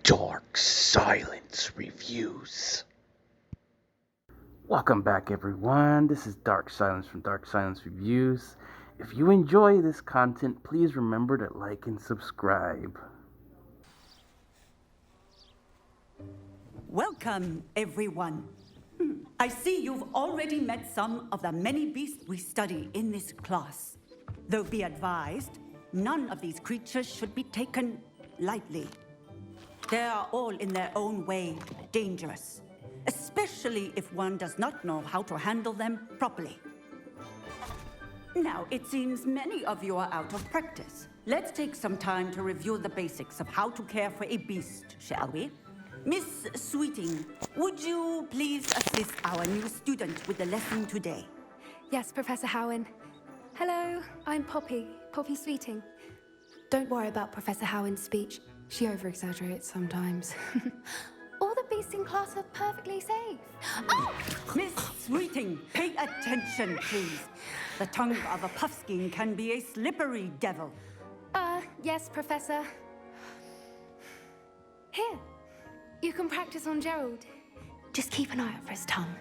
Dark Silence Reviews. Welcome back, everyone. This is Dark Silence from Dark Silence Reviews. If you enjoy this content, please remember to like and subscribe. Welcome, everyone. I see you've already met some of the many beasts we study in this class. Though be advised, none of these creatures should be taken lightly. They are all in their own way dangerous, especially if one does not know how to handle them properly. Now, it seems many of you are out of practice. Let's take some time to review the basics of how to care for a beast, shall we? Miss Sweeting, would you please assist our new student with the lesson today? Yes, Professor Howen. Hello, I'm Poppy Sweeting. Don't worry about Professor Howen's speech. She over-exaggerates sometimes. All the beasts in class are perfectly safe. Oh! Miss Sweeting, pay attention, please. The tongue of a puffskein can be a slippery devil. Yes, Professor. Here, you can practice on Gerald. Just keep an eye out for his tongue.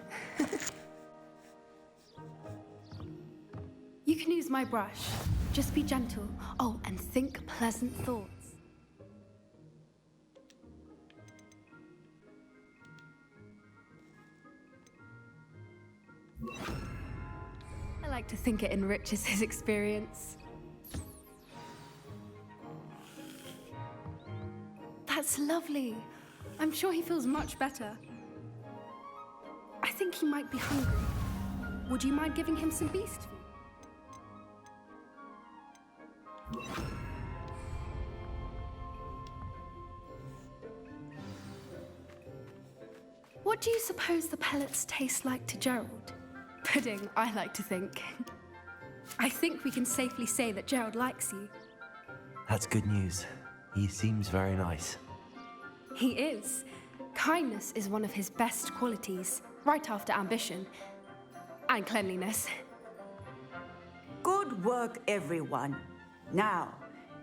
You can use my brush. Just be gentle. Oh, and think pleasant thoughts. I like to think it enriches his experience. That's lovely. I'm sure he feels much better. I think he might be hungry. Would you mind giving him some beast food? What do you suppose the pellets taste like to Gerald? Pudding, I like to think. I think we can safely say that Gerald likes you. That's good news. He seems very nice. He is. Kindness is one of his best qualities, right after ambition. And cleanliness. Good work, everyone. Now,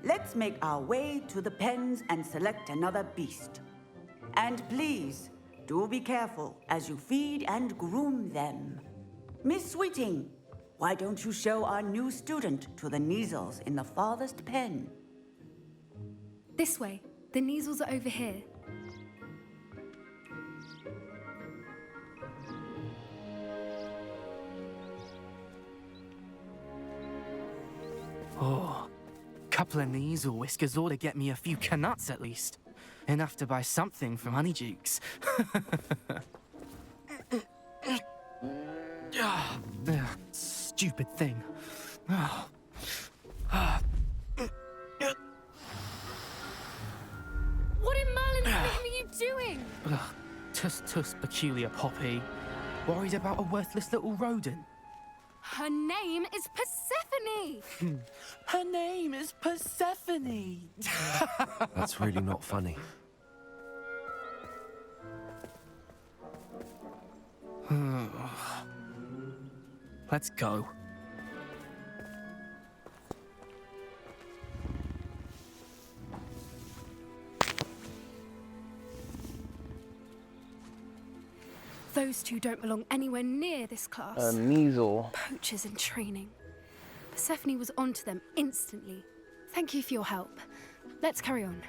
let's make our way to the pens and select another beast. And please, do be careful as you feed and groom them. Miss Sweeting, why don't you show our new student to the Neasels in the farthest pen? This way. The Neasels are over here. Oh, couple of Neasel whiskers ought to get me a few canuts at least. Enough to buy something from Honeydukes. Stupid thing. What in Merlin's name are you doing? Tuss, peculiar Poppy. Worried about a worthless little rodent. Her name is Persephone! Her name is Persephone! That's really not funny. Let's go. Those two don't belong anywhere near this class. Neasel. Poachers in training. Persephone was onto them instantly. Thank you for your help. Let's carry on.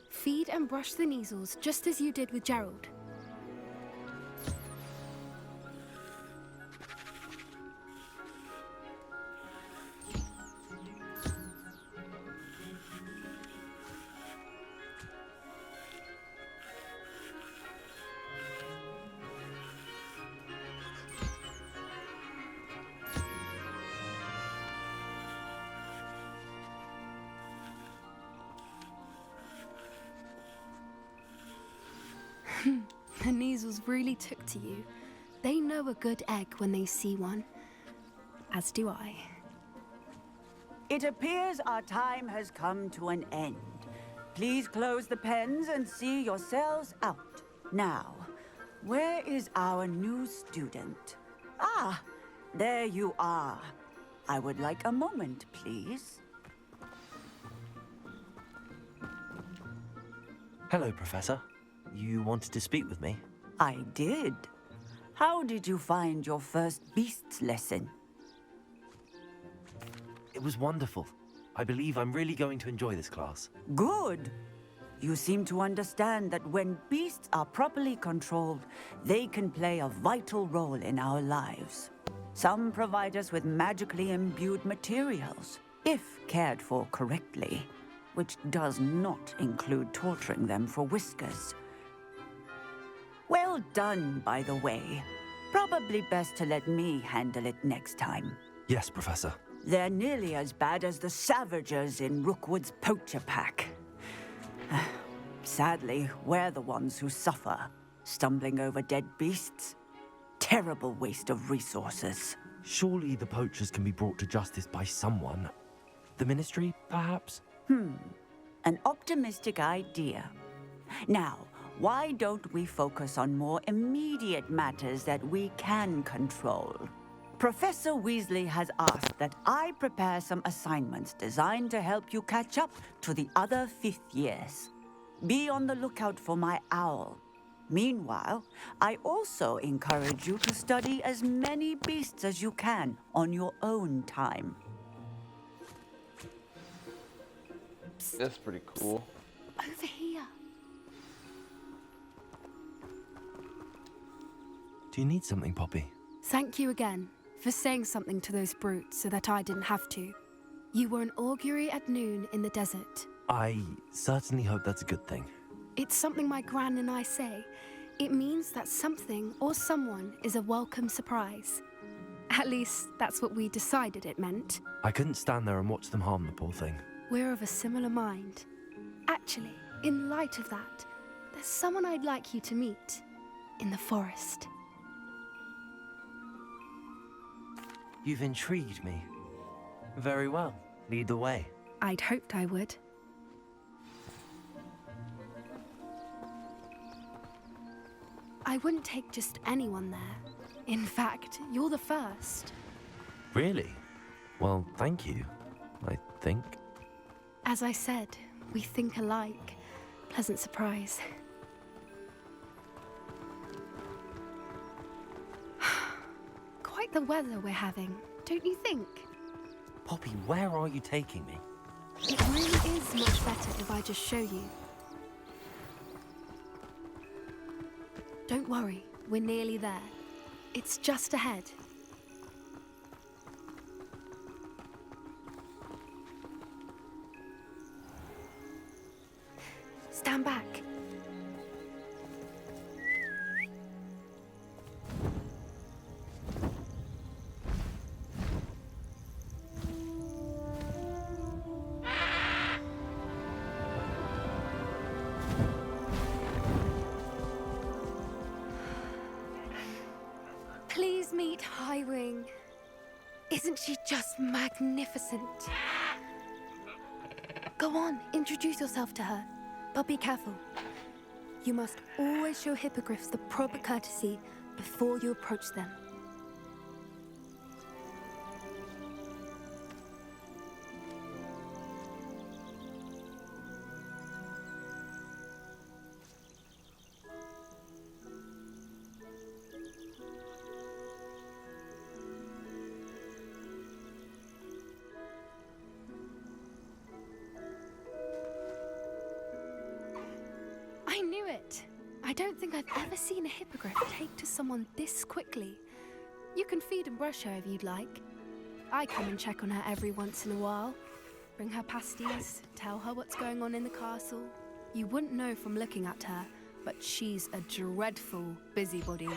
Feed and brush the Neasels just as you did with Gerald. The Neasels really took to you. They know a good egg when they see one. As do I. It appears our time has come to an end. Please close the pens and see yourselves out. Now, where is our new student? Ah, there you are. I would like a moment, please. Hello, Professor. You wanted to speak with me? I did. How did you find your first beasts lesson? It was wonderful. I believe I'm really going to enjoy this class. Good. You seem to understand that when beasts are properly controlled, they can play a vital role in our lives. Some provide us with magically imbued materials, if cared for correctly, which does not include torturing them for whiskers. Well done, by the way. Probably best to let me handle it next time. Yes, Professor. They're nearly as bad as the Savagers in Rookwood's poacher pack. Sadly, we're the ones who suffer, stumbling over dead beasts. Terrible waste of resources. Surely the poachers can be brought to justice by someone. The Ministry, perhaps? An optimistic idea. Now, why don't we focus on more immediate matters that we can control? Professor Weasley has asked that I prepare some assignments designed to help you catch up to the other fifth years. Be on the lookout for my owl. Meanwhile, I also encourage you to study as many beasts as you can on your own time. That's pretty cool. Over here. Do you need something, Poppy? Thank you again for saying something to those brutes so that I didn't have to. You were an augury at noon in the desert. I certainly hope that's a good thing. It's something my gran and I say. It means that something or someone is a welcome surprise. At least, that's what we decided it meant. I couldn't stand there and watch them harm the poor thing. We're of a similar mind. Actually, in light of that, there's someone I'd like you to meet in the forest. You've intrigued me. Very well. Lead the way. I'd hoped I would. I wouldn't take just anyone there. In fact, you're the first. Really? Well, thank you, I think. As I said, we think alike. Pleasant surprise. Quite the weather we're having, don't you think? Poppy, where are you taking me? It really is much better if I just show you. Don't worry, we're nearly there. It's just ahead. Stand back. Please meet Highwing. Isn't she just magnificent? Go on, introduce yourself to her. But be careful. You must always show hippogriffs the proper courtesy before you approach them. I knew it! I don't think I've ever seen a hippogriff take to someone this quickly. You can feed and brush her if you'd like. I come and check on her every once in a while. Bring her pasties, tell her what's going on in the castle. You wouldn't know from looking at her, but she's a dreadful busybody.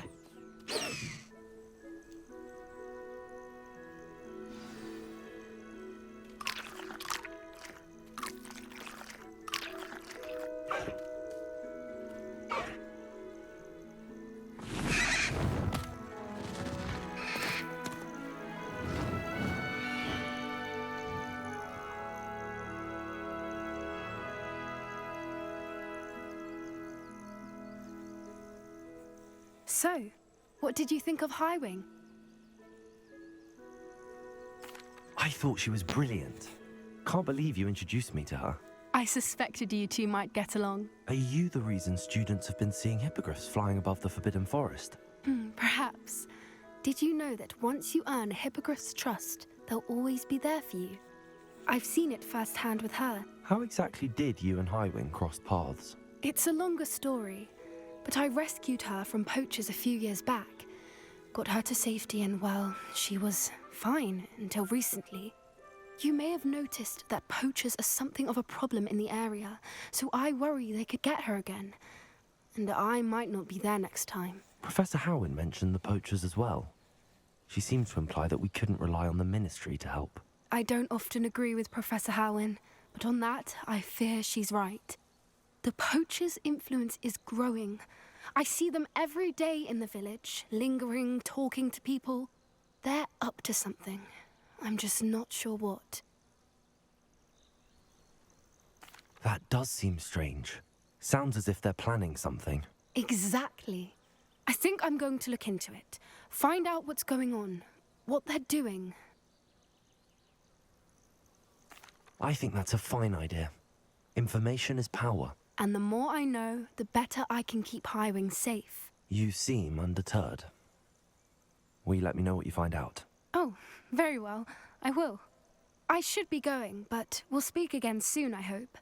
So, what did you think of Highwing? I thought she was brilliant. Can't believe you introduced me to her. I suspected you two might get along. Are you the reason students have been seeing hippogriffs flying above the Forbidden Forest? Perhaps. Did you know that once you earn a hippogriff's trust, they'll always be there for you? I've seen it firsthand with her. How exactly did you and Highwing cross paths? It's a longer story, but I rescued her from poachers a few years back. Got her to safety and, well, she was fine until recently. You may have noticed that poachers are something of a problem in the area, so I worry they could get her again. And I might not be there next time. Professor Howin mentioned the poachers as well. She seemed to imply that we couldn't rely on the Ministry to help. I don't often agree with Professor Howin, but on that, I fear she's right. The poachers' influence is growing. I see them every day in the village, lingering, talking to people. They're up to something. I'm just not sure what. That does seem strange. Sounds as if they're planning something. Exactly. I think I'm going to look into it. Find out what's going on, what they're doing. I think that's a fine idea. Information is power. And the more I know, the better I can keep Highwing safe. You seem undeterred. Will you let me know what you find out? Oh, very well. I will. I should be going, but we'll speak again soon, I hope.